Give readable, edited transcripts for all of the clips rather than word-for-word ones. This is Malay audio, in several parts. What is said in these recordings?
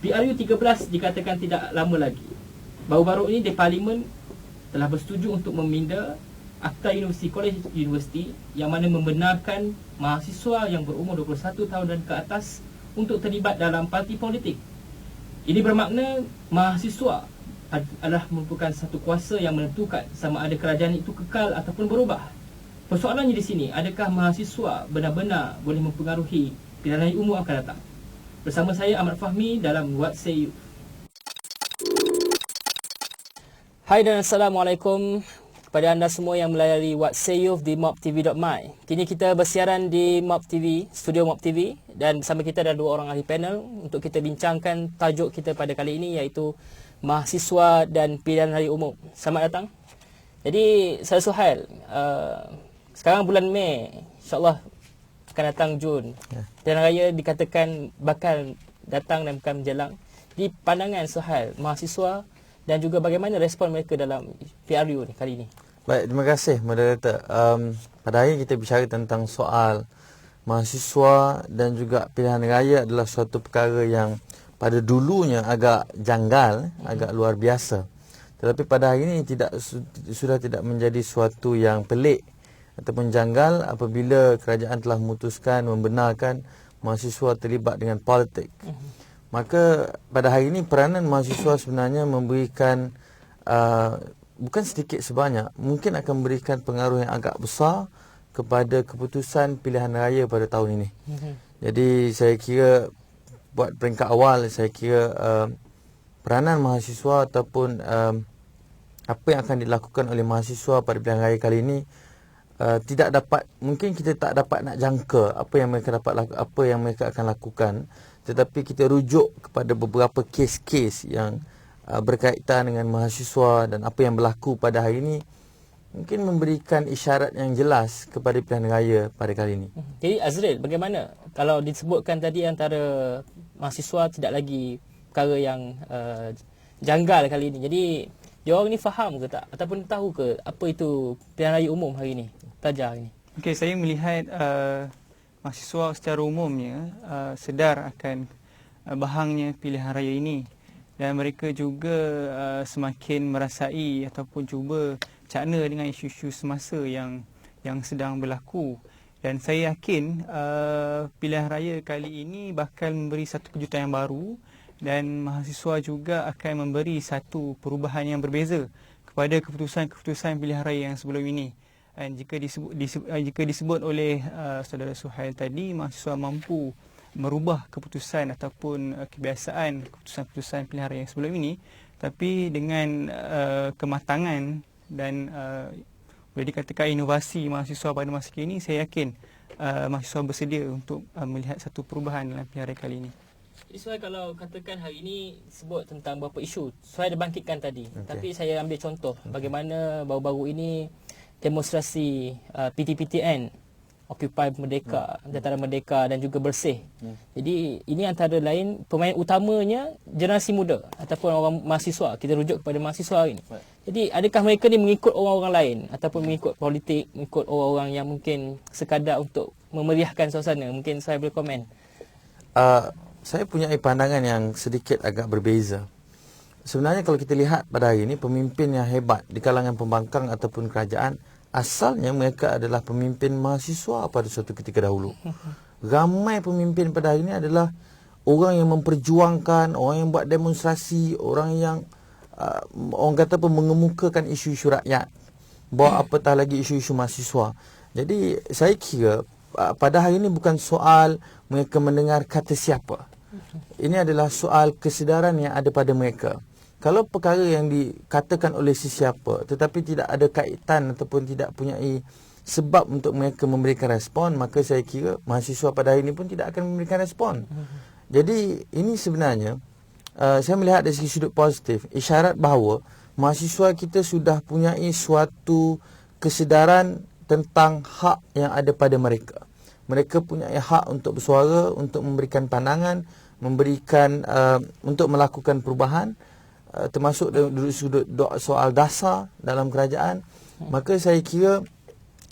PRU 13 dikatakan tidak lama lagi. Baru-baru ini di Parlimen telah bersetuju untuk meminda Akta College University yang mana membenarkan mahasiswa yang berumur 21 tahun dan ke atas untuk terlibat dalam parti politik. Ini bermakna mahasiswa adalah merupakan satu kuasa yang menentukan sama ada kerajaan itu kekal ataupun berubah. Persoalannya di sini, adakah mahasiswa benar-benar boleh mempengaruhi pilihan raya umum akan datang? Bersama saya Ahmad Fahmi dalam What Say You. Hai dan Assalamualaikum kepada anda semua yang melayari What Say You di mobtv.my. Kini kita bersiaran di Mob TV, studio Mob TV, dan bersama kita ada dua orang ahli panel untuk kita bincangkan tajuk kita pada kali ini, iaitu mahasiswa dan pilihan raya umum. Selamat datang. Jadi saya Suhail, sekarang bulan Mei, insyaAllah akan datang Jun. Pilihan raya dikatakan bakal datang dan bukan menjelang. Di pandangan Suhail, mahasiswa dan juga bagaimana respon mereka dalam PRU ni kali ini? Baik, terima kasih moderator. Pada hari ini kita bicara tentang soal mahasiswa dan juga pilihan raya adalah suatu perkara yang pada dulunya agak janggal, agak luar biasa. Tetapi pada hari ini sudah tidak menjadi suatu yang pelik ataupun janggal apabila kerajaan telah memutuskan membenarkan mahasiswa terlibat dengan politik. Maka pada hari ini peranan mahasiswa sebenarnya memberikan bukan sedikit sebanyak, mungkin akan memberikan pengaruh yang agak besar kepada keputusan pilihan raya pada tahun ini. Jadi saya kira buat peringkat awal, saya kira peranan mahasiswa ataupun apa yang akan dilakukan oleh mahasiswa pada pilihan raya kali ini tidak dapat, mungkin kita tak dapat nak jangka apa yang mereka akan lakukan. Tetapi kita rujuk kepada beberapa kes-kes yang berkaitan dengan mahasiswa dan apa yang berlaku pada hari ini, mungkin memberikan isyarat yang jelas kepada pilihan raya pada kali ini. Jadi Azril, bagaimana kalau disebutkan tadi antara mahasiswa tidak lagi perkara yang janggal kali ini? Jadi diorang ni faham ke tak ataupun tahu ke apa itu pilihan raya umum hari ini, pelajar hari ini? Okey, saya melihat mahasiswa secara umumnya sedar akan bahangnya pilihan raya ini, dan mereka juga semakin merasai ataupun cuba cakna dengan isu-isu semasa yang sedang berlaku. Dan saya yakin pilihan raya kali ini bakal memberi satu kejutan yang baru, dan mahasiswa juga akan memberi satu perubahan yang berbeza kepada keputusan-keputusan pilihan raya yang sebelum ini. Dan jika disebut oleh saudara Suhail tadi, mahasiswa mampu merubah keputusan ataupun keputusan-keputusan pilihan raya yang sebelum ini, tapi dengan kematangan dan boleh dikatakan inovasi mahasiswa pada masa kini, saya yakin mahasiswa bersedia untuk melihat satu perubahan dalam pilihan raya kali ini. Jadi Suhail, kalau katakan hari ini sebut tentang beberapa isu, Suhail dah bangkitkan tadi. Tapi saya ambil contoh bagaimana baru-baru ini demonstrasi PTPTN, Occupy Merdeka, Dataran Merdeka dan juga Bersih. Jadi ini antara lain pemain utamanya generasi muda ataupun orang mahasiswa. Kita rujuk kepada mahasiswa hari ini. Jadi adakah mereka ni mengikut orang-orang lain ataupun mengikut politik, mengikut orang-orang yang mungkin sekadar untuk memeriahkan suasana? Mungkin saya boleh komen. Saya punya pandangan yang sedikit agak berbeza. Sebenarnya kalau kita lihat pada hari ini, pemimpin yang hebat di kalangan pembangkang ataupun kerajaan, asalnya mereka adalah pemimpin mahasiswa pada suatu ketika dahulu. Ramai pemimpin pada hari ini adalah orang yang memperjuangkan, orang yang buat demonstrasi, orang yang orang kata apa, mengemukakan isu-isu rakyat, bawa apatah lagi isu-isu mahasiswa. Jadi saya kira pada hari ini bukan soal mereka mendengar kata siapa. Ini adalah soal kesedaran yang ada pada mereka. Kalau perkara yang dikatakan oleh sesiapa tetapi tidak ada kaitan ataupun tidak punyai sebab untuk mereka memberikan respon, maka saya kira mahasiswa pada hari ini pun tidak akan memberikan respon. Jadi ini sebenarnya saya melihat dari segi sudut positif, isyarat bahawa mahasiswa kita sudah punyai suatu kesedaran tentang hak yang ada pada mereka. Mereka punyai hak untuk bersuara, untuk memberikan pandangan, memberikan untuk melakukan perubahan, termasuk dari sudut soal dasar dalam kerajaan. Maka saya kira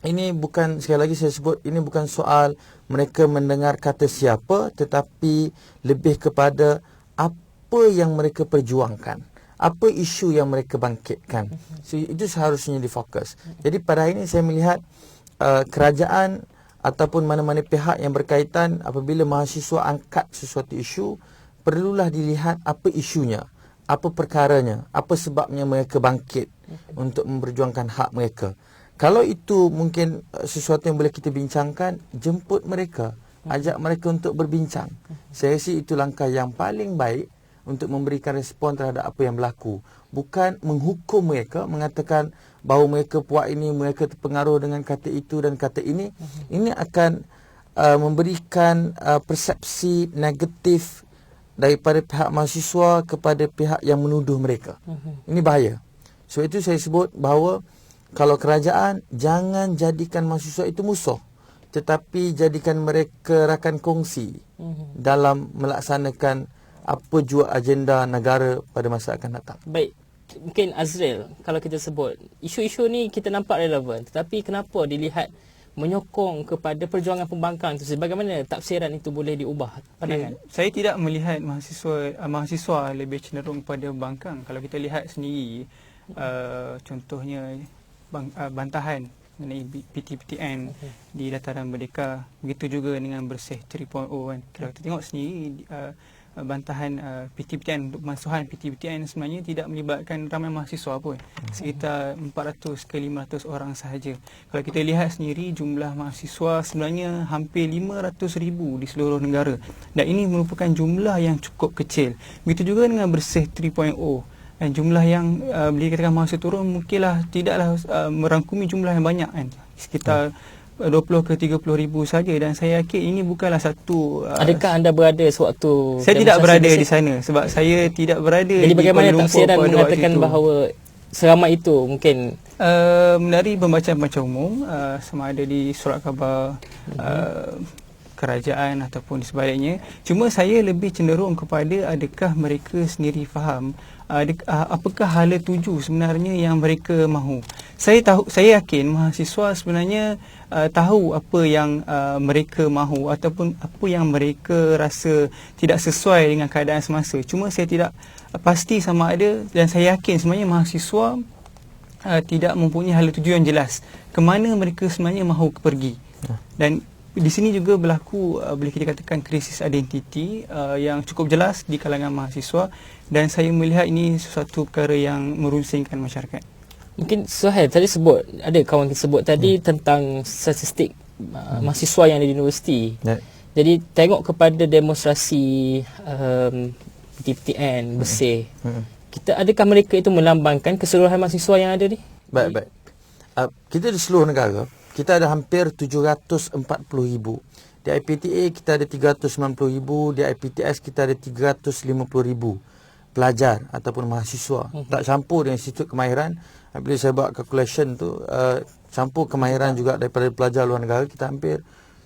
ini bukan, sekali lagi saya sebut, ini bukan soal mereka mendengar kata siapa, tetapi lebih kepada apa yang mereka perjuangkan, apa isu yang mereka bangkitkan. So, itu seharusnya difokus. Jadi pada hari ini saya melihat kerajaan ataupun mana-mana pihak yang berkaitan, apabila mahasiswa angkat sesuatu isu, perlulah dilihat apa isunya, apa perkaranya, apa sebabnya mereka bangkit untuk memperjuangkan hak mereka. Kalau itu mungkin sesuatu yang boleh kita bincangkan, jemput mereka, ajak mereka untuk berbincang. Saya rasa itu langkah yang paling baik untuk memberikan respon terhadap apa yang berlaku. Bukan menghukum mereka, mengatakan bahawa mereka buat ini, mereka terpengaruh dengan kata itu dan kata ini. Ini akan memberikan persepsi negatif daripada pihak mahasiswa kepada pihak yang menuduh mereka. Ini bahaya. Sebab itu saya sebut bahawa kalau kerajaan, jangan jadikan mahasiswa itu musuh, tetapi jadikan mereka rakan kongsi dalam melaksanakan apa jua agenda negara pada masa akan datang. Baik, mungkin Azril, kalau kita sebut isu-isu ni kita nampak relevan, tetapi kenapa dilihat menyokong kepada perjuangan pembangkang itu? Bagaimana tafsiran itu boleh diubah pandangan? Saya tidak melihat mahasiswa lebih cenderung kepada pembangkang. Kalau kita lihat sendiri, contohnya bantahan mengenai PTPTN di dataran Merdeka, begitu juga dengan Bersih 3.0 kan. Kalau kita tengok sendiri, bantahan PTPTN untuk pemasuhan PTPTN sebenarnya tidak melibatkan ramai mahasiswa pun, sekitar 400 ke 500 orang sahaja. Kalau kita lihat sendiri, jumlah mahasiswa sebenarnya hampir 500,000 di seluruh negara, dan ini merupakan jumlah yang cukup kecil. Begitu juga dengan Bersih 3.0, dan jumlah yang boleh dikatakan mahasiswa turun mungkinlah tidaklah merangkumi jumlah yang banyak kan, sekitar 20 ke 30 ribu saja, dan saya yakin ini bukanlah satu Adakah anda berada sewaktu saya tidak berada di sana, sebab saya tidak berada jadi di bagaimana Kuala Lumpur tafsiran pada mengatakan waktu itu. bahawa seramai itu mungkin Dari pembacaan umum, sama ada di surat khabar kerajaan ataupun di sebaliknya, cuma saya lebih cenderung kepada adakah mereka sendiri faham apakah hala tuju sebenarnya yang mereka mahu. Saya yakin mahasiswa sebenarnya tahu apa yang mereka mahu ataupun apa yang mereka rasa tidak sesuai dengan keadaan semasa. Cuma saya tidak pasti sama ada, dan saya yakin sebenarnya mahasiswa tidak mempunyai hala tuju yang jelas ke mana mereka sebenarnya mahu pergi. Dan di sini juga berlaku boleh kita katakan krisis identiti yang cukup jelas di kalangan mahasiswa, dan saya melihat ini sesuatu perkara yang merusingkan masyarakat. mungkin Suhail tadi sebut, ada kawan kita sebut tadi tentang statistik mahasiswa yang ada di universiti. Jadi tengok kepada demonstrasi PTPTN Bersih, adakah mereka itu melambangkan keseluruhan mahasiswa yang ada ni? Baik. Kita di seluruh negara, kita ada hampir 740,000. Di IPTA kita ada 390,000, di IPTS kita ada 350,000 pelajar ataupun mahasiswa. Tak campur dengan Institut Kemahiran. Bila saya buat calculation tu, campur kemahiran juga daripada pelajar luar negara, kita hampir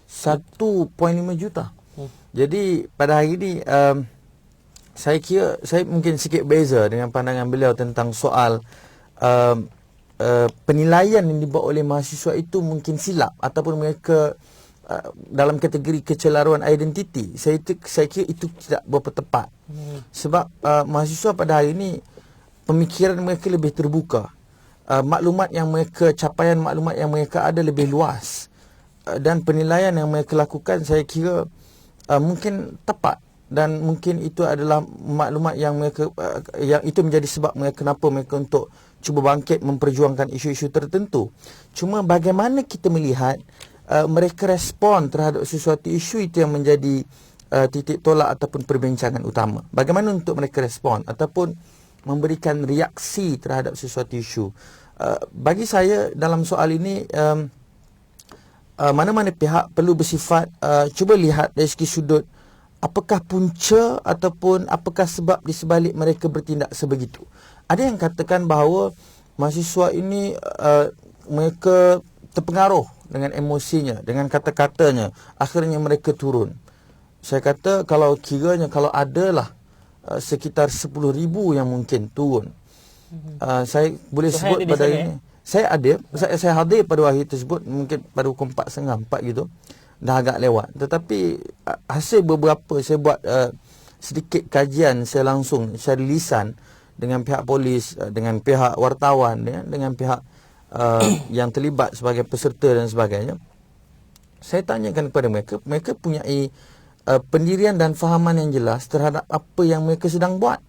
1.5 juta. Jadi pada hari ini saya kira saya mungkin sikit beza dengan pandangan beliau tentang soal penilaian yang dibuat oleh mahasiswa itu mungkin silap ataupun mereka dalam kategori kecelaruan identiti. Saya kira itu tidak berapa tepat. Sebab mahasiswa pada hari ini pemikiran mereka lebih terbuka. Capaian maklumat yang mereka ada lebih luas. Dan penilaian yang mereka lakukan saya kira mungkin tepat, dan mungkin itu adalah maklumat yang mereka yang itu menjadi sebab kenapa mereka untuk cuba bangkit memperjuangkan isu-isu tertentu. Cuma bagaimana kita melihat mereka respon terhadap sesuatu isu, itu yang menjadi titik tolak ataupun perbincangan utama. Bagaimana untuk mereka respon ataupun memberikan reaksi terhadap sesuatu isu. Bagi saya dalam soal ini, mana-mana pihak perlu bersifat cuba lihat dari segi sudut apakah punca ataupun apakah sebab di sebalik mereka bertindak sebegitu. Ada yang katakan bahawa mahasiswa ini mereka terpengaruh dengan emosinya, dengan kata-katanya, akhirnya mereka turun. Saya kata kalau adalah sekitar 10,000 yang mungkin turun. Saya boleh sebut pada ini. Saya hadir pada hari tersebut, mungkin pada pukul 4.30, 4 gitu. Dah agak lewat. Tetapi hasil beberapa saya buat sedikit kajian saya langsung secara lisan dengan pihak polis, dengan pihak wartawan, dengan pihak yang terlibat sebagai peserta dan sebagainya. Saya tanyakan kepada mereka, mereka punya pendirian dan fahaman yang jelas terhadap apa yang mereka sedang buat.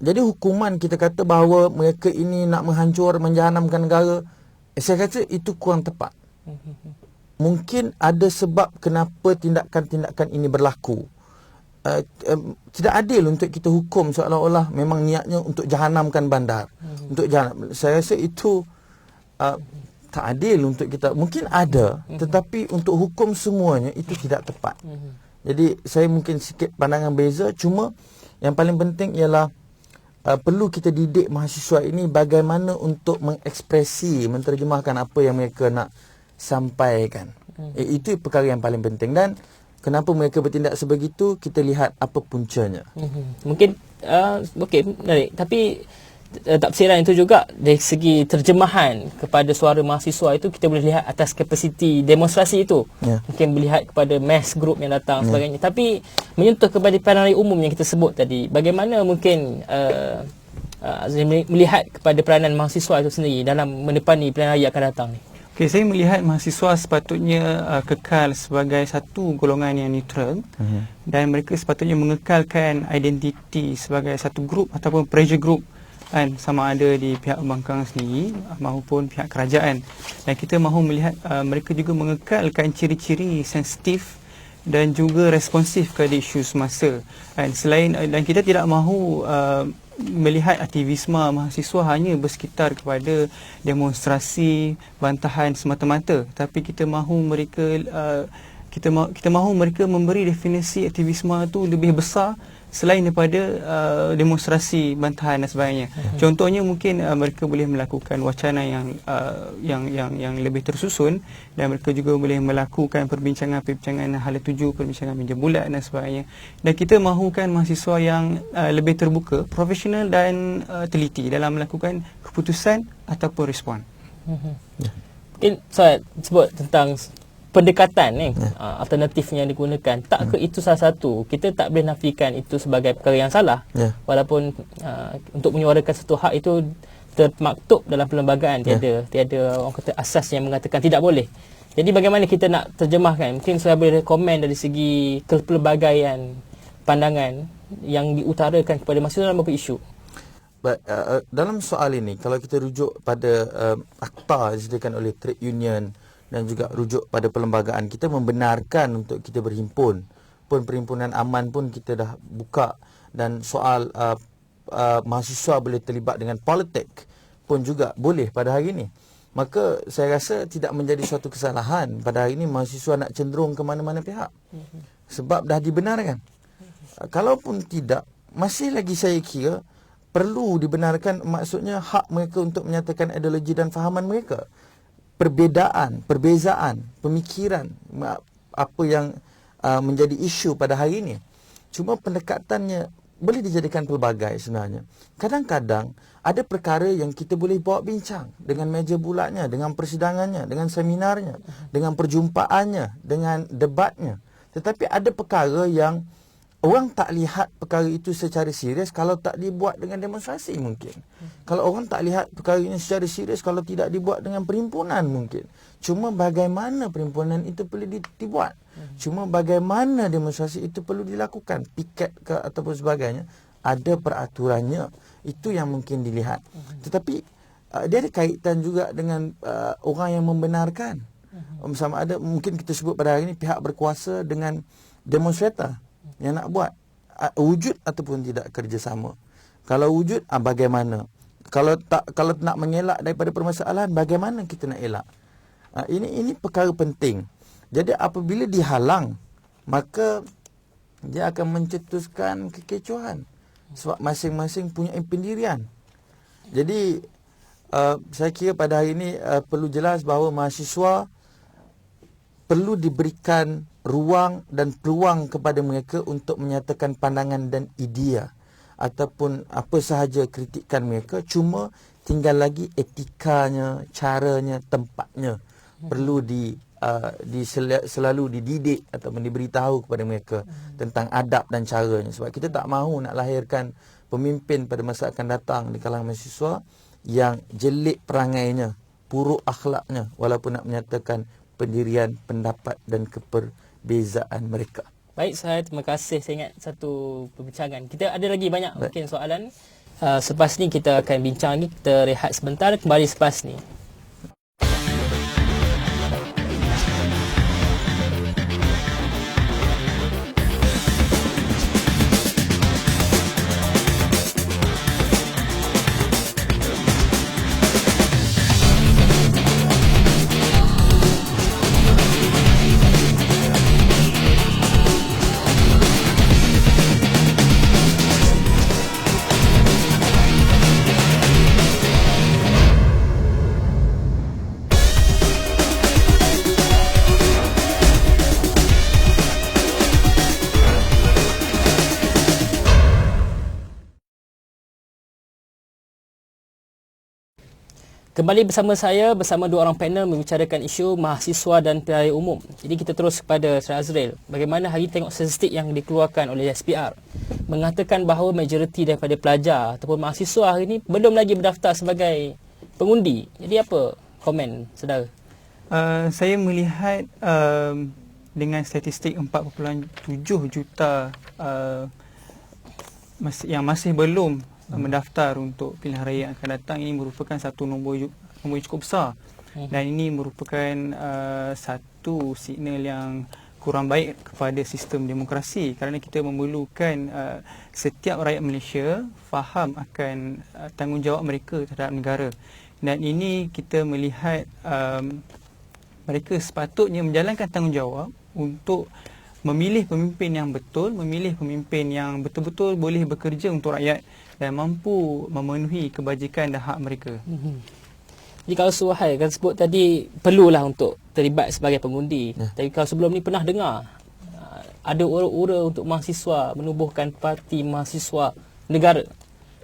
Jadi hukuman kita kata bahawa mereka ini nak menghancur, menjahanamkan negara, saya kata itu kurang tepat. Mungkin ada sebab kenapa tindakan-tindakan ini berlaku. Tidak adil untuk kita hukum seolah-olah memang niatnya untuk jahanamkan bandar. Untuk jahanam. Saya rasa itu tak adil untuk kita. Mungkin ada, tetapi untuk hukum semuanya itu tidak tepat. Jadi saya mungkin sikit pandangan beza. Cuma yang paling penting ialah perlu kita didik mahasiswa ini bagaimana untuk mengekspresi, menterjemahkan apa yang mereka nak sampaikan. Itu perkara yang paling penting. Dan kenapa mereka bertindak sebegitu, kita lihat apa puncanya. Mungkin okey, menarik. Tapi tafsiran itu juga dari segi terjemahan kepada suara mahasiswa itu kita boleh lihat atas kapasiti demonstrasi itu. Mungkin melihat kepada mass group yang datang sebagainya. Tapi menyentuh kepada pilihan raya umum yang kita sebut tadi, bagaimana mungkin melihat kepada peranan mahasiswa itu sendiri dalam menepani pilihan raya akan datang ni? Okay, saya melihat mahasiswa sepatutnya kekal sebagai satu golongan yang neutral dan mereka sepatutnya mengekalkan identiti sebagai satu grup ataupun pressure group, kan, sama ada di pihak pembangkang sendiri maupun pihak kerajaan. Dan kita mahu melihat mereka juga mengekalkan ciri-ciri sensitif dan juga responsif kepada isu semasa. Dan kita tidak mahu melihat aktivisme mahasiswa hanya bersekitar kepada demonstrasi bantahan semata-mata, tapi kita mahu mereka kita mahu mereka memberi definisi aktivisme itu lebih besar selain daripada demonstrasi bantahan dan sebagainya. Contohnya mungkin mereka boleh melakukan wacana yang lebih tersusun, dan mereka juga boleh melakukan perbincangan hala tuju, perbincangan meja bulat dan sebagainya. Dan kita mahukan mahasiswa yang lebih terbuka, profesional dan teliti dalam melakukan keputusan ataupun respon. Mungkin saya sebut tentang pendekatan ni, alternatifnya yang digunakan. Tak ke itu salah satu, kita tak boleh nafikan itu sebagai perkara yang salah. Walaupun untuk menyuarakan satu hak itu termaktub dalam perlembagaan, tiada orang kata asas yang mengatakan tidak boleh. Jadi bagaimana kita nak terjemahkan? Mungkin saya boleh komen dari segi kepelbagaian pandangan yang diutarakan kepada mahasiswa dalam beberapa isu. Dalam soal ini, kalau kita rujuk pada akta disediakan oleh trade union dan juga rujuk pada perlembagaan, kita membenarkan untuk kita berhimpun. Pun perhimpunan aman pun kita dah buka, dan soal mahasiswa boleh terlibat dengan politik pun juga boleh pada hari ini. Maka saya rasa tidak menjadi suatu kesalahan pada hari ini mahasiswa nak cenderung ke mana-mana pihak, sebab dah dibenarkan. Kalaupun tidak, masih lagi saya kira perlu dibenarkan, maksudnya hak mereka untuk menyatakan ideologi dan fahaman mereka. Perbezaan pemikiran apa yang menjadi isu pada hari ini. Cuma pendekatannya boleh dijadikan pelbagai sebenarnya. Kadang-kadang ada perkara yang kita boleh bawa bincang dengan meja bulatnya, dengan persidangannya, dengan seminarnya, dengan perjumpaannya, dengan debatnya. Tetapi ada perkara yang orang tak lihat perkara itu secara serius kalau tak dibuat dengan demonstrasi mungkin. Kalau orang tak lihat perkara ini secara serius kalau tidak dibuat dengan perhimpunan mungkin. Cuma bagaimana perhimpunan itu perlu dibuat. Cuma bagaimana demonstrasi itu perlu dilakukan. Piket ke ataupun sebagainya. Ada peraturannya. Itu yang mungkin dilihat. Tetapi dia ada kaitan juga dengan orang yang membenarkan. Sama ada mungkin kita sebut pada hari ini pihak berkuasa dengan demonstrator yang nak buat wujud ataupun tidak kerjasama. Kalau wujud, bagaimana? Kalau nak mengelak daripada permasalahan, bagaimana kita nak elak? Ini perkara penting. Jadi apabila dihalang, maka dia akan mencetuskan kekecohan, sebab masing-masing punya pendirian. Jadi saya kira pada hari ini perlu jelas bahawa mahasiswa perlu diberikan ruang dan peluang kepada mereka untuk menyatakan pandangan dan idea ataupun apa sahaja kritikan mereka. Cuma tinggal lagi etikanya, caranya, tempatnya perlu selalu dididik atau diberitahu kepada mereka tentang adab dan caranya. Sebab kita tak mahu nak lahirkan pemimpin pada masa akan datang di kalangan mahasiswa yang jelek perangainya, buruk akhlaknya, walaupun nak menyatakan pendirian pendapat dan keperbezaan mereka. Baik, saya terima kasih. Saya ingat satu perbincangan. Kita ada lagi banyak mungkin soalan. Selepas ni kita akan bincang lagi. Kita rehat sebentar, kembali selepas ni. Kembali bersama saya, bersama dua orang panel membicarakan isu mahasiswa dan pilihan raya umum. Jadi kita terus kepada Sir Azril. Bagaimana hari tengok statistik yang dikeluarkan oleh SPR mengatakan bahawa majoriti daripada pelajar ataupun mahasiswa hari ini belum lagi berdaftar sebagai pengundi. Jadi apa komen saudara? Saya melihat dengan statistik 4.7 juta yang masih belum mendaftar untuk pilihan raya yang akan datang, ini merupakan satu nombor yang cukup besar, dan ini merupakan satu signal yang kurang baik kepada sistem demokrasi, kerana kita memerlukan setiap rakyat Malaysia faham akan tanggungjawab mereka terhadap negara, dan ini kita melihat mereka sepatutnya menjalankan tanggungjawab untuk memilih pemimpin yang betul, memilih pemimpin yang betul-betul boleh bekerja untuk rakyat dan mampu memenuhi kebajikan dan hak mereka. Jadi kalau Suhai kan sebut tadi perlulah untuk terlibat sebagai pengundi. Tapi kalau sebelum ni pernah dengar ada ura-ura untuk mahasiswa menubuhkan parti mahasiswa negara.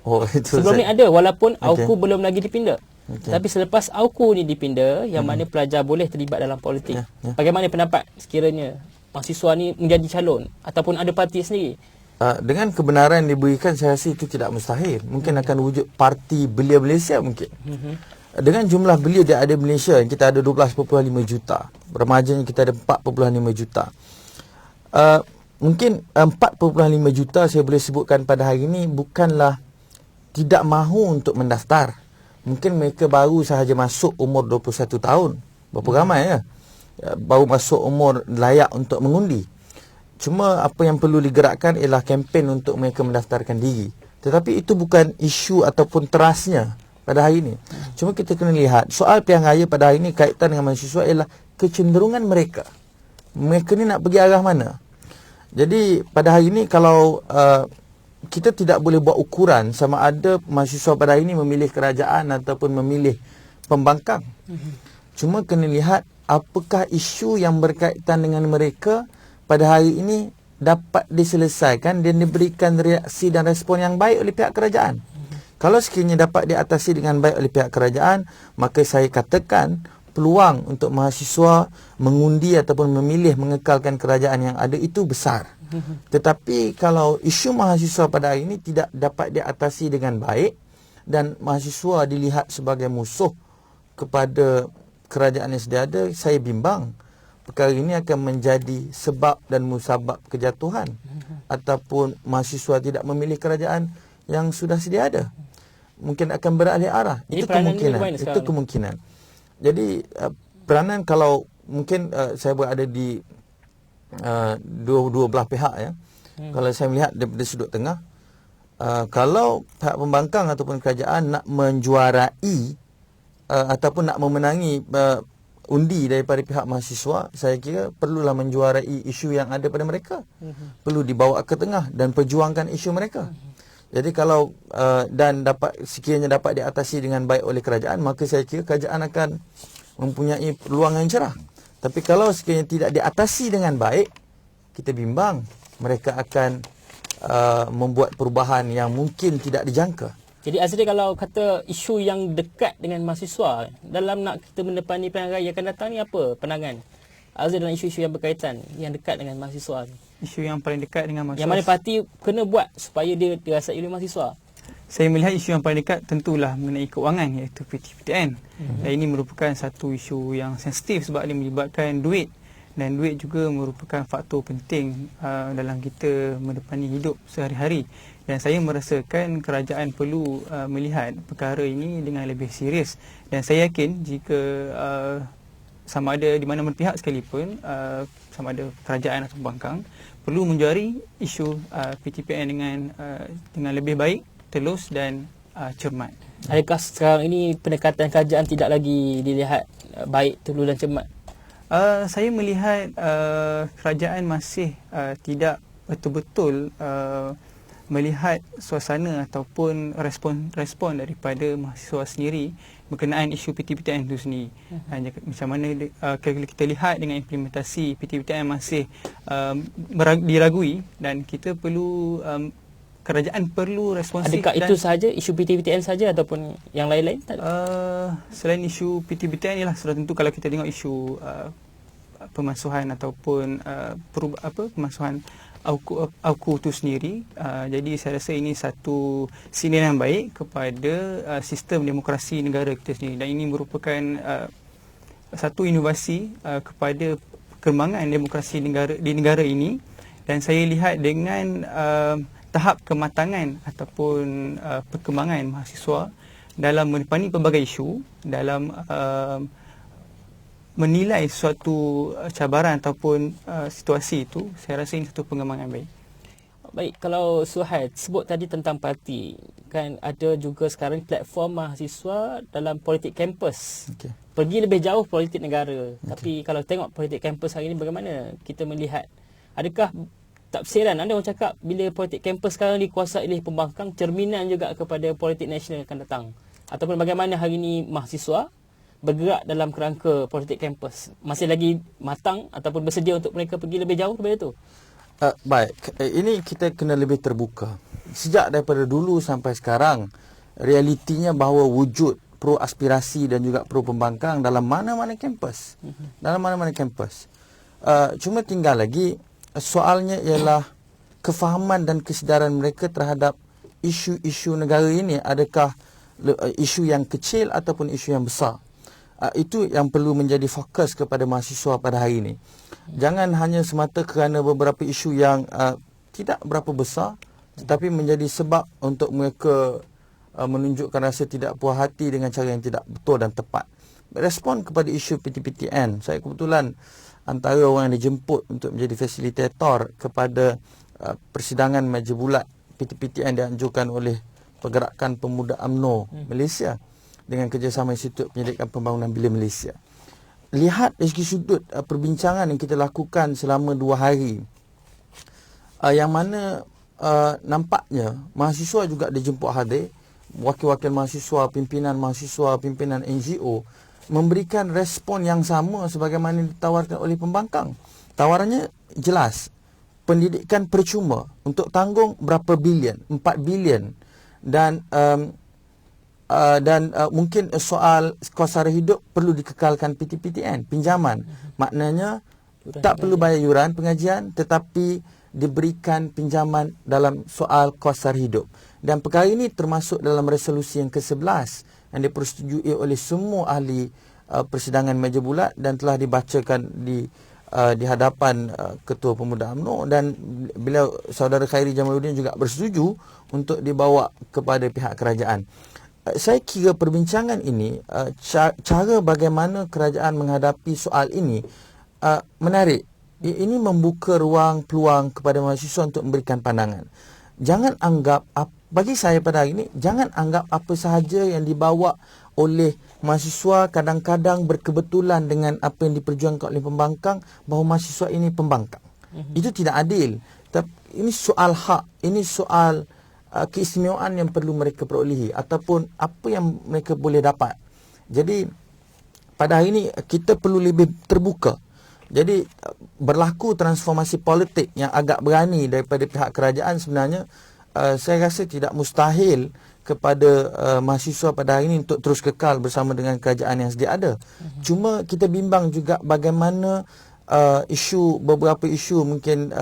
Oh, itu sebelum ni ada, walaupun AUKU belum lagi dipinda. Tapi selepas AUKU ni dipinda, yang mana pelajar boleh terlibat dalam politik. Bagaimana pendapat sekiranya mahasiswa ni menjadi calon ataupun ada parti sendiri? Dengan kebenaran yang diberikan, saya rasa itu tidak mustahil. Mungkin akan wujud parti belia Malaysia mungkin. Dengan jumlah belia yang ada di Malaysia, kita ada 12.5 juta. Remajanya kita ada 4.5 juta. Mungkin 4.5 juta saya boleh sebutkan pada hari ini bukanlah tidak mahu untuk mendaftar. Mungkin mereka baru sahaja masuk umur 21 tahun. Berapa ramai ya? Baru masuk umur layak untuk mengundi. Cuma apa yang perlu digerakkan ialah kempen untuk mereka mendaftarkan diri. Tetapi itu bukan isu ataupun terasnya pada hari ini. Cuma kita kena lihat soal pilihan raya pada hari ini kaitan dengan mahasiswa ialah kecenderungan mereka. Mereka ni nak pergi arah mana? Jadi pada hari ini kalau kita tidak boleh buat ukuran sama ada mahasiswa pada hari ini memilih kerajaan ataupun memilih pembangkang. Cuma kena lihat apakah isu yang berkaitan dengan mereka pada hari ini dapat diselesaikan dan diberikan reaksi dan respon yang baik oleh pihak kerajaan. Kalau sekiranya dapat diatasi dengan baik oleh pihak kerajaan, maka saya katakan peluang untuk mahasiswa mengundi ataupun memilih mengekalkan kerajaan yang ada itu besar. Tetapi kalau isu mahasiswa pada hari ini tidak dapat diatasi dengan baik dan mahasiswa dilihat sebagai musuh kepada kerajaan yang sedia ada, saya bimbang perkara ini akan menjadi sebab dan musabab kejatuhan ataupun mahasiswa tidak memilih kerajaan yang sudah sedia ada. Mungkin akan beralih arah. Jadi itu kemungkinan. Jadi peranan kalau mungkin saya berada di dua belah pihak ya. Kalau saya melihat daripada sudut tengah, kalau pihak pembangkang ataupun kerajaan nak menjuarai ataupun nak memenangi undi daripada pihak mahasiswa, saya kira perlulah menjuarai isu yang ada pada mereka. Perlu dibawa ke tengah dan perjuangkan isu mereka. Jadi kalau dan sekiranya dapat diatasi dengan baik oleh kerajaan, maka saya kira kerajaan akan mempunyai peluang yang cerah. Tapi kalau sekiranya tidak diatasi dengan baik, kita bimbang mereka akan membuat perubahan yang mungkin tidak dijangka. Jadi Azri, kalau kata isu yang dekat dengan mahasiswa dalam nak kita mendepani pilihan raya akan datang ni, apa pandangan Azhar, dalam isu-isu yang berkaitan, yang dekat dengan mahasiswa ni? Isu yang paling dekat dengan mahasiswa. Yang mana parti kena buat supaya dia dirasai oleh mahasiswa? Saya melihat isu yang paling dekat tentulah mengenai keuangan, iaitu PTPTN. Dan ini merupakan satu isu yang sensitif sebab dia melibatkan duit. Dan duit juga merupakan faktor penting dalam kita mendepani hidup sehari-hari. Dan saya merasakan kerajaan perlu melihat perkara ini dengan lebih serius. Dan saya yakin jika sama ada di mana-mana pihak sekalipun, sama ada kerajaan atau pembangkang, perlu menjuari isu PTPN dengan lebih baik, telus dan cermat. Adakah sekarang ini pendekatan kerajaan tidak lagi dilihat baik, telus dan cermat? Saya melihat kerajaan masih tidak betul-betul melihat suasana ataupun respon daripada mahasiswa sendiri berkenaan isu PTPTN itu sendiri. Macam mana kalau kita lihat dengan implementasi PTPTN masih diragui, dan kita perlu kerajaan perlu responsif. Adakah itu sahaja, isu PTPTN saja ataupun yang lain-lain? Selain isu PTPTN ialah sudah tentu kalau kita tengok isu pemasuhan ataupun pemasuhan AUKU itu sendiri. Jadi saya rasa ini satu sinyal yang baik kepada sistem demokrasi negara kita sendiri, dan ini merupakan satu inovasi kepada perkembangan demokrasi di negara ini. Dan saya lihat dengan tahap kematangan ataupun perkembangan mahasiswa dalam menepani pelbagai isu, dalam menilai suatu cabaran ataupun situasi itu, saya rasa ini satu pengembangan baik. Baik, kalau Suhail sebut tadi tentang parti, kan ada juga sekarang platform mahasiswa dalam politik kampus. Okey. Pergi lebih jauh politik negara. Tapi kalau tengok politik kampus hari ini, bagaimana kita melihat? Adakah tafsiran anda orang cakap bila politik kampus sekarang dikuasai oleh pembangkang, cerminan juga kepada politik nasional akan datang? Ataupun bagaimana hari ini mahasiswa bergerak dalam kerangka politik kampus? Masih lagi matang ataupun bersedia untuk mereka pergi lebih jauh daripada itu? Baik, ini kita kena lebih terbuka. Sejak daripada dulu sampai sekarang, realitinya bahawa wujud pro aspirasi dan juga pro pembangkang dalam mana-mana kampus. Dalam mana-mana kampus. Cuma tinggal lagi, soalnya ialah kefahaman dan kesedaran mereka terhadap isu-isu negara ini. Adakah isu yang kecil ataupun isu yang besar? Itu yang perlu menjadi fokus kepada mahasiswa pada hari ini. Jangan hanya semata kerana beberapa isu yang tidak berapa besar, tetapi menjadi sebab untuk mereka menunjukkan rasa tidak puas hati dengan cara yang tidak betul dan tepat. Respon kepada isu PTPTN, saya kebetulan antara orang yang dijemput untuk menjadi fasilitator kepada persidangan meja bulat PTPTN dianjurkan oleh Pergerakan Pemuda UMNO Malaysia dengan kerjasama Institut Penyelidikan Pembangunan Bilik Malaysia. Lihat dari segi sudut perbincangan yang kita lakukan selama 2 hari, yang mana nampaknya mahasiswa juga dijemput hadir, wakil-wakil mahasiswa, pimpinan NGO memberikan respon yang sama sebagaimana ditawarkan oleh pembangkang. Tawarannya jelas, pendidikan percuma untuk tanggung berapa bilion, 4 bilion, dan mungkin soal kos sara hidup perlu dikekalkan PTPTN, pinjaman. Maknanya tak perlu bayar yuran pengajian, tetapi diberikan pinjaman dalam soal kos sara hidup. Dan perkara ini termasuk dalam resolusi yang ke-11 yang dipersetujui oleh semua ahli persidangan meja bulat dan telah dibacakan di hadapan Ketua Pemuda UMNO, dan beliau saudara Khairi Jamaluddin juga bersetuju untuk dibawa kepada pihak kerajaan. Saya kira perbincangan ini, cara bagaimana kerajaan menghadapi soal ini menarik. Ini membuka ruang peluang kepada mahasiswa untuk memberikan pandangan. Jangan anggap, bagi saya pada hari ini, jangan anggap apa sahaja yang dibawa oleh mahasiswa kadang-kadang berkebetulan dengan apa yang diperjuangkan oleh pembangkang, bahawa mahasiswa ini pembangkang. Itu tidak adil. Ini soal hak, ini soal keistimewaan yang perlu mereka perolehi ataupun apa yang mereka boleh dapat. Jadi pada hari ini kita perlu lebih terbuka. Jadi berlaku transformasi politik yang agak berani daripada pihak kerajaan sebenarnya, saya rasa tidak mustahil kepada mahasiswa pada hari ini untuk terus kekal bersama dengan kerajaan yang sedia ada. Cuma kita bimbang juga bagaimana beberapa isu mungkin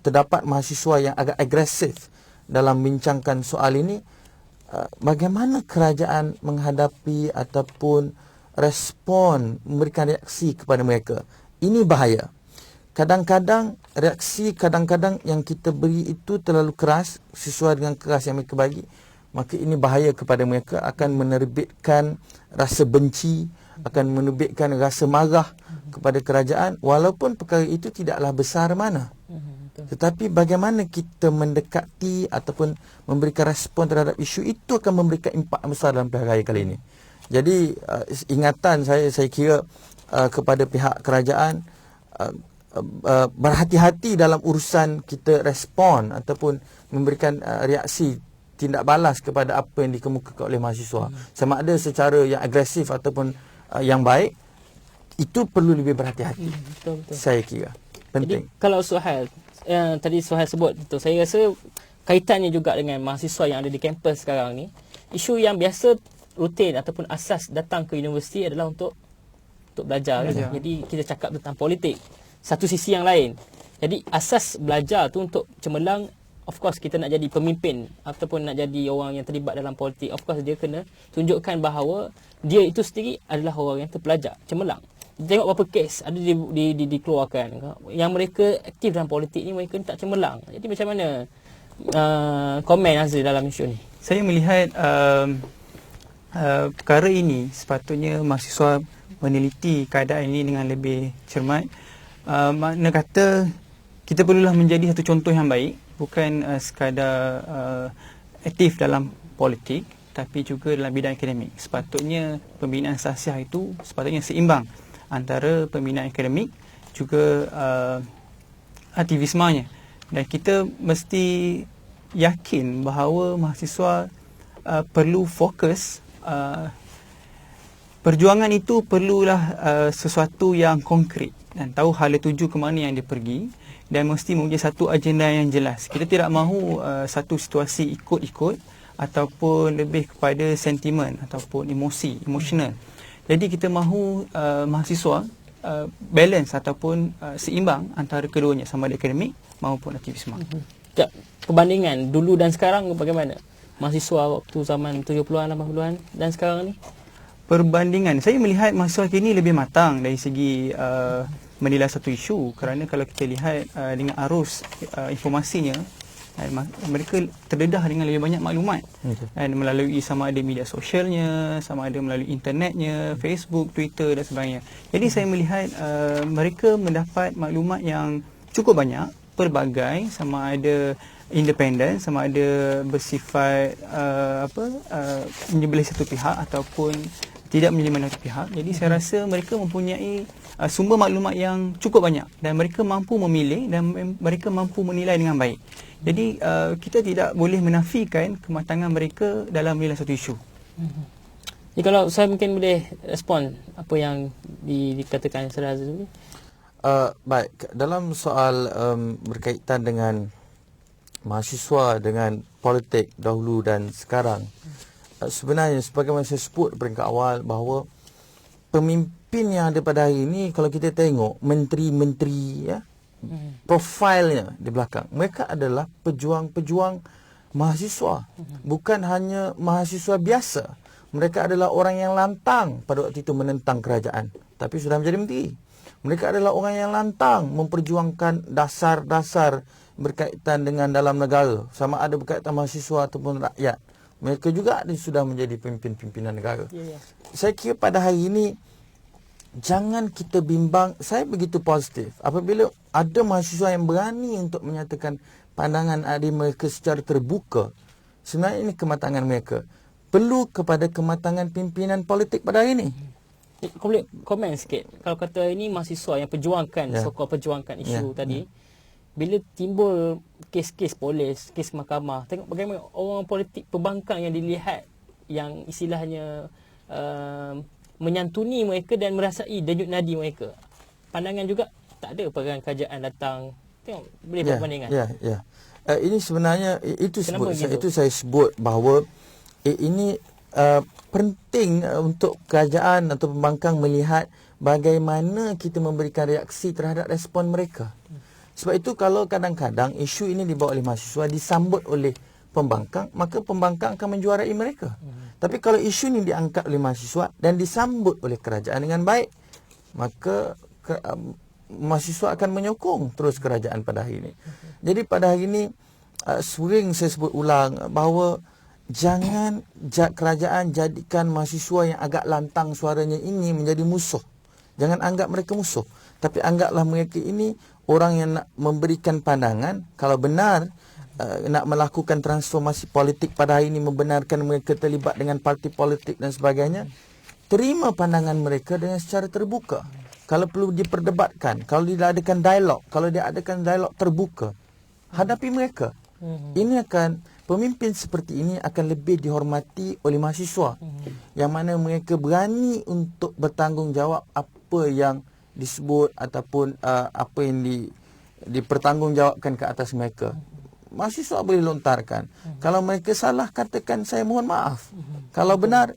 terdapat mahasiswa yang agak agresif dalam bincangkan soal ini, bagaimana kerajaan menghadapi ataupun respon, memberikan reaksi kepada mereka. Ini bahaya. Kadang-kadang reaksi yang kita beri itu terlalu keras, sesuai dengan keras yang mereka bagi, maka ini bahaya kepada mereka, akan menerbitkan rasa benci, akan menerbitkan rasa marah kepada kerajaan, walaupun perkara itu tidaklah besar mana. Tetapi bagaimana kita mendekati ataupun memberikan respon terhadap isu itu akan memberikan impak besar dalam pilihan raya kali ini. Jadi ingatan saya kira kepada pihak kerajaan, berhati-hati dalam urusan kita respon ataupun memberikan reaksi tindak balas kepada apa yang dikemukakan oleh mahasiswa. Sama ada secara yang agresif ataupun yang baik, itu perlu lebih berhati-hati. Betul. Saya kira penting. Jadi kalau Suhail, tadi Suhail sebut betul, saya rasa kaitannya juga dengan mahasiswa yang ada di kampus sekarang ni. Isu yang biasa rutin ataupun asas datang ke universiti adalah untuk belajar. Kan? Jadi kita cakap tentang politik. Satu sisi yang lain. Jadi asas belajar tu untuk cemerlang, of course kita nak jadi pemimpin ataupun nak jadi orang yang terlibat dalam politik, of course dia kena tunjukkan bahawa dia itu sendiri adalah orang yang terpelajar, cemerlang. Tengok berapa kes ada dikeluarkan yang mereka aktif dalam politik ni, mereka ni tak cemerlang. Jadi macam mana komen Azri dalam isu ni? Saya melihat perkara ini sepatutnya mahasiswa meneliti keadaan ini dengan lebih cermat. Makna kata kita perlulah menjadi satu contoh yang baik, bukan sekadar aktif dalam politik, tapi juga dalam bidang akademik. Sepatutnya pembinaan sahsiah itu sepatutnya seimbang antara pembinaan akademik juga aktivismenya. Dan kita mesti yakin bahawa mahasiswa perlu fokus. Perjuangan itu perlulah sesuatu yang konkret dan tahu hala tuju ke mana yang dia pergi, dan mesti mempunyai satu agenda yang jelas. Kita tidak mahu satu situasi ikut-ikut ataupun lebih kepada sentimen ataupun emosional. Jadi kita mahu mahasiswa balance ataupun seimbang antara keduanya, sama ada akademik maupun aktivisme. Perbandingan dulu dan sekarang bagaimana? Mahasiswa waktu zaman 70-an, 80-an dan sekarang ni? Perbandingan, saya melihat mahasiswa kini lebih matang dari segi menilai satu isu, kerana kalau kita lihat dengan arus informasinya, mereka terdedah dengan lebih banyak maklumat dan melalui sama ada media sosialnya, sama ada melalui internetnya, Facebook, Twitter dan sebagainya. Jadi saya melihat mereka mendapat maklumat yang cukup banyak, pelbagai, sama ada independen, sama ada bersifat menyebelah satu pihak ataupun tidak menyebelah satu pihak. Jadi saya rasa mereka mempunyai sumber maklumat yang cukup banyak dan mereka mampu memilih dan mereka mampu menilai dengan baik. Jadi kita tidak boleh menafikan kematangan mereka dalam menilai satu isu. Jadi kalau saya mungkin boleh respon apa yang dikatakan Saudara Azri. Baik, dalam soal berkaitan dengan mahasiswa dengan politik dahulu dan sekarang, sebenarnya sebagaimana saya sebut peringkat awal bahawa pemimpin yang ada pada hari ini, kalau kita tengok menteri-menteri profilnya di belakang, mereka adalah pejuang-pejuang mahasiswa, bukan hanya mahasiswa biasa. Mereka adalah orang yang lantang pada waktu itu menentang kerajaan, tapi sudah menjadi menteri. Mereka adalah orang yang lantang memperjuangkan dasar-dasar berkaitan dengan dalam negara, sama ada berkaitan mahasiswa ataupun rakyat. Mereka juga sudah menjadi pimpinan negara. Saya kira pada hari ini jangan kita bimbang. Saya begitu positif apabila ada mahasiswa yang berani untuk menyatakan pandangan adik mereka secara terbuka. Sebenarnya ini kematangan mereka. Perlu kepada kematangan pimpinan politik pada hari ini. Kau boleh komen sikit kalau kata ini mahasiswa yang perjuangkan perjuangkan isu tadi, bila timbul kes-kes polis, kes mahkamah, tengok bagaimana orang politik pembangkang yang dilihat, yang istilahnya menyantuni mereka dan merasai denyut nadi mereka. Pandangan juga tak ada peranan kerajaan datang. Tengok, boleh buat perbandingan. Ini sebenarnya itu saya sebut bahawa ini penting untuk kerajaan atau pembangkang melihat bagaimana kita memberikan reaksi terhadap respon mereka. Sebab itu kalau kadang-kadang isu ini dibawa oleh mahasiswa, disambut oleh pembangkang, maka pembangkang akan menjuarai mereka. Tapi kalau isu ini diangkat oleh mahasiswa dan disambut oleh kerajaan dengan baik, maka mahasiswa akan menyokong terus kerajaan pada hari ini. Jadi pada hari ini sering saya sebut ulang bahawa jangan kerajaan jadikan mahasiswa yang agak lantang suaranya ini menjadi musuh. Jangan anggap mereka musuh, tapi anggaplah mereka ini orang yang nak memberikan pandangan. Kalau benar nak melakukan transformasi politik pada hari ini, membenarkan mereka terlibat dengan parti politik dan sebagainya, terima pandangan mereka dengan secara terbuka. Kalau perlu diperdebatkan, kalau diadakan dialog, kalau diadakan dialog terbuka, hadapi mereka. Ini akan, pemimpin seperti ini akan lebih dihormati oleh mahasiswa, yang mana mereka berani untuk bertanggungjawab apa yang disebut ataupun apa yang dipertanggungjawabkan ke atas mereka. Mahasiswa boleh lontarkan. Kalau mereka salah, katakan saya mohon maaf. Kalau benar,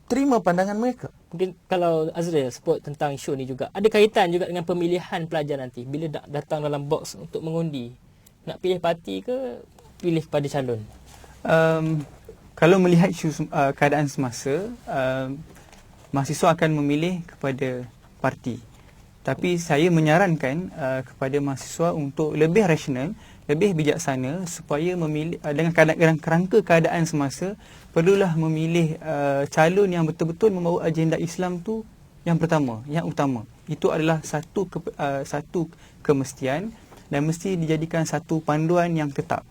terima pandangan mereka. Mungkin kalau Azril sebut tentang isu ni juga, ada kaitan juga dengan pemilihan pelajar nanti. Bila datang dalam box untuk mengundi, nak pilih parti ke pilih pada calon? Kalau melihat isu keadaan semasa, mahasiswa akan memilih kepada parti. Tapi saya menyarankan kepada mahasiswa untuk lebih rasional, lebih bijaksana supaya memilih dengan kerangka keadaan semasa, perlulah memilih calon yang betul-betul membawa agenda Islam tu yang pertama, yang utama. Itu adalah satu kemestian dan mesti dijadikan satu panduan yang tetap.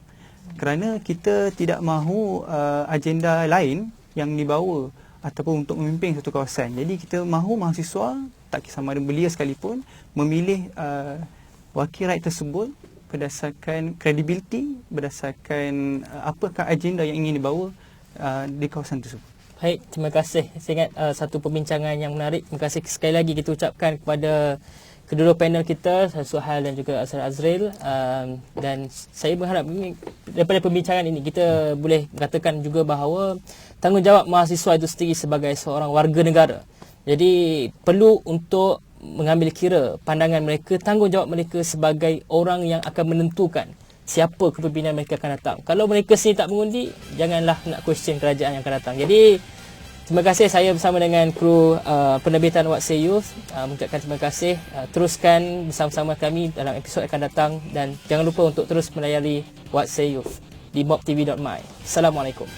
Kerana kita tidak mahu agenda lain yang dibawa ataupun untuk memimpin satu kawasan. Jadi kita mahu mahasiswa, tak kisah mana belia sekalipun, memilih wakil rakyat tersebut berdasarkan kredibiliti, berdasarkan apakah agenda yang ingin dibawa di kawasan tersebut. Baik, terima kasih. Saya ingat satu perbincangan yang menarik. Terima kasih sekali lagi kita ucapkan kepada kedua panel kita, Suhail dan juga Azril. Dan saya berharap daripada perbincangan ini kita boleh katakan juga bahawa tanggungjawab mahasiswa itu sendiri sebagai seorang warga negara. Jadi perlu untuk mengambil kira pandangan mereka, tanggungjawab mereka sebagai orang yang akan menentukan siapa kepimpinan mereka akan datang. Kalau mereka sendiri tak mengundi, janganlah nak question kerajaan yang akan datang. Jadi terima kasih, saya bersama dengan kru penerbitan What Say Youth mengucapkan terima kasih. Teruskan bersama-sama kami dalam episod akan datang dan jangan lupa untuk terus melayari What Say Youth di mobtv.my. Assalamualaikum.